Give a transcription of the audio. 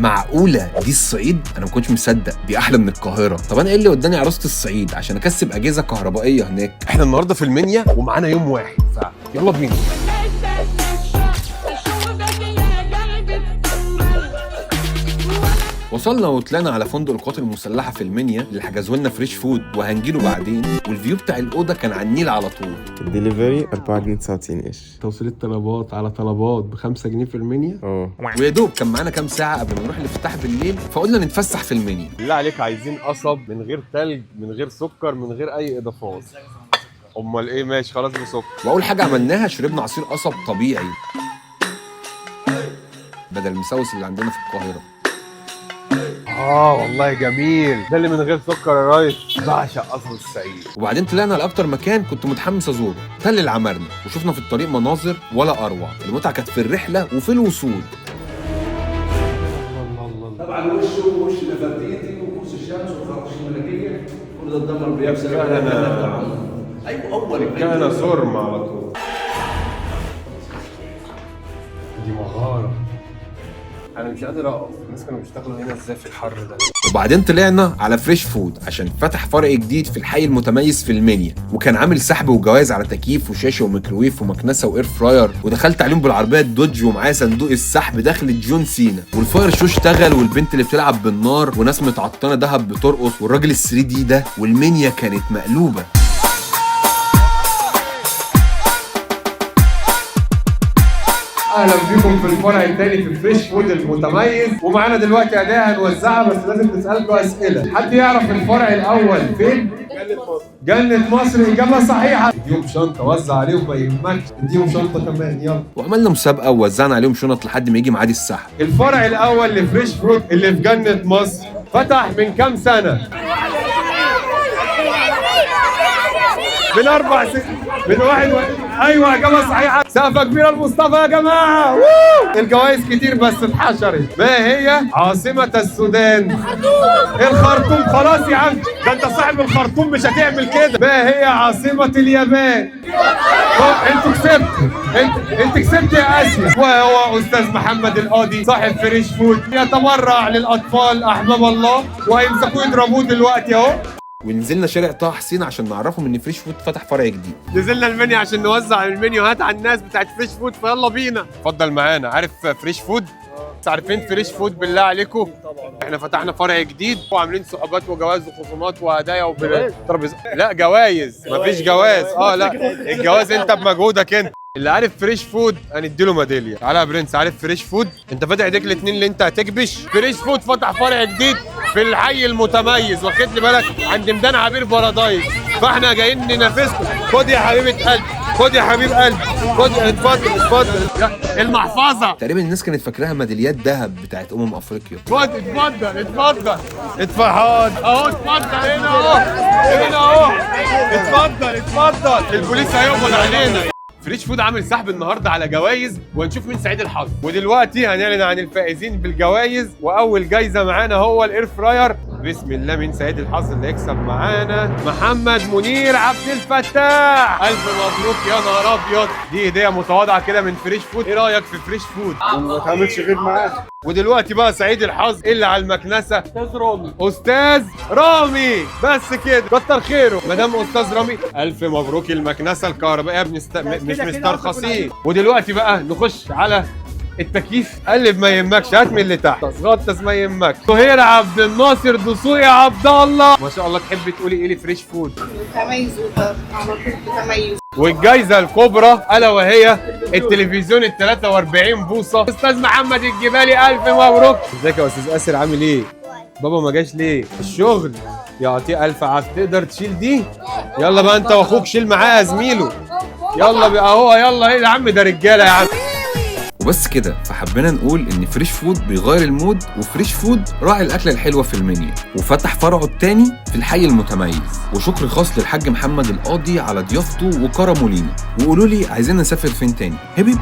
معقوله دي الصعيد؟ انا ما كنتش مصدق، دي احلى من القاهره. طب انا ايه اللي وداني عروسه الصعيد عشان اكسب اجهزه كهربائيه هناك؟ احنا النهارده في المنيا ومعانا يوم واحد، فيلا بينا. وصلنا وطلعنا على فندق القوات المسلحه في المنيا اللي حجزوا لنا فريش فود وهنجيله بعدين، والفيو بتاع الاوضه كان على النيل على طول. الدليفري 4 جنيه 99 قرش. توصيل الطلبات على طلبات ب5 جنيه في المنيا. ويا دوب كان معانا كام ساعه قبل ما نروح الافتتاح بالليل، فقلنا نتفسح في المنيا. بالله عليك عايزين قصب من غير تلج، من غير سكر، من غير اي اضافات. امال ايه؟ ماشي خلاص بسكر. واول حاجه عملناها شربنا عصير قصب طبيعي بدل المسوس اللي عندنا في القاهره. والله جميل، ده اللي من غير سكر يا ريس. بعشق قصب الصعيد. وبعدين طلعنا لاكتر مكان كنت متحمس ازوره، تل العمارنة، وشفنا في الطريق مناظر ولا اروع. المتعه كانت في الرحله وفي الوصول. طبعا وش نفرتيتي وكرسي الشمس والخرطوش الملكيه كل ده اتدمر بيبسل. ايوه اول كان صرم على طول. دي مغاره. انا مش قادر اقف، الناس كانوا بيشتغلوا هنا ازاي في الحر ده. وبعدين طلعنا على فريش فود عشان فتح فرع جديد في الحي المتميز في المنيا، وكان عامل سحب وجواز على تكييف وشاشه وميكروويف ومكنسه واير فراير. ودخلت عليهم بالعربيه الدوج ومعايا صندوق السحب دخلت جون سينا، والفاير شو اشتغل، والبنت اللي بتلعب بالنار، وناس متعطنه دهب بترقص، والراجل ال3 دي ده، والمنيا كانت مقلوبه. اهلا بيكم في الفرع الثاني في فريش فود المتميز، ومعانا دلوقتي اداه هنوزعها، بس لازم نسالكم اسئله. حد يعرف الفرع الاول فين؟ جنة مصر. اجابه صحيحه. اديهم شنطه، وزع عليهم ما يهمكش، اديهم شنطه كمان يلا. وعملنا مسابقه ووزعنا عليهم شنط لحد ما يجي ميعاد السحب. الفرع الاول لفريش فود اللي في جنة مصر فتح من كام سنه؟ من 4 سنين. من ايوه اجابه صحيحه. سقفه كبيره لمصطفى يا جماعه. الجوائز كتير بس اتحشرت. ما هي عاصمه السودان؟ الخرطوم. خلاص يا عم، ده انت صاحب الخرطوم مش هتعمل كده. ما هي عاصمه اليابان؟ انتوا كسبتوا. انت كسبت يا اسيا. وهو استاذ محمد القاضي صاحب فريش فود يتبرع للاطفال احباب الله، وهيمسكوه يضربوه دلوقتي اهو. ونزلنا شارع طه حسين عشان نعرفهم ان فريش فود فتح فرع جديد. نزلنا المنيو عشان نوزع المنيوهات على الناس بتاعت فريش فود، فيلا بينا. اتفضل معانا. عارف فريش فود؟ عارفين فريش فود بالله عليكم؟ طبعا. احنا فتحنا فرع جديد وعاملين صحوبات وجواز وخصومات وهدايا وترابيزه. لا جوايز، مفيش جواز. لا الجواز انت بمجهودك انت. اللي عارف فريش فود هنديله ميداليه. تعالى يا برنس، عارف فريش فود؟ انت فاتح ايديك الاثنين اللي انت هتكبش. فريش فود فتح فرع جديد في الحي المتميز، واخد لي بالك، عند ميدان عبير بارادايس، فاحنا جايين ننافسكم. خد يا حبيبه قلبي، خد يا حبيب قلبي، خد. اتفضل. المحفظه. تقريبا الناس كانت فاكراها ميداليات ذهب بتاعت افريقيا. اتفضل اتفضل اهو. اتفضل هنا اهو. اتفضل. البوليس هيقبض علينا. فريش فود عامل سحب النهارده على جوائز، وهنشوف مين سعيد الحظ. ودلوقتي هنعلن عن الفائزين بالجوائز، واول جايزه معانا هو الاير فراير. بسم الله، مين سعيد الحظ اللي يكسب معانا؟ محمد منير عبد الفتاح. الف مبروك يا نهار ابيض. دي هديه متواضعه كده من فريش فود. ايه رايك في فريش فود؟ ما تعملش غير معاه. ودلوقتي بقى سعيد الحظ اللي على المكنسه استاذ رامي. بس كده كتر خيره مدام استاذ رامي. الف مبروك المكنسه الكهربائيه مش مسترخصين. ودلوقتي بقى نخش على التكييف. قلب ما يهمكش، هات من اللي تحت، غطس ما يهمكش. سهير عبد الناصر دسوقي يا عبد الله. ما شاء الله. تحبي تقولي ايه لفريش فود؟ تميز على طول بتميز. والجايزه الكبرى الا وهي التلفزيون ال 43 بوصه. استاذ محمد الجبالي الف مبروك. ازيك يا استاذ اسر، عامل ايه؟ بابا ما جاش ليه؟ الشغل. يعطيه الف عافيه. تقدر تشيل دي؟ يلا بقى انت واخوك شيل معاه زميله. يلا بقى اهو. يلا ايه يا عم، ده رجاله يا عم. وبس كده، فحبينا نقول ان فريش فود بيغير المود، وفريش فود راعي الاكله الحلوه في المنيا، وفتح فرعه الثاني في الحي المتميز. وشكر خاص للحاج محمد القاضي على ضيافته وكرمه لينا. وقولوا لي عايزين نسافر فين تاني؟ هبب.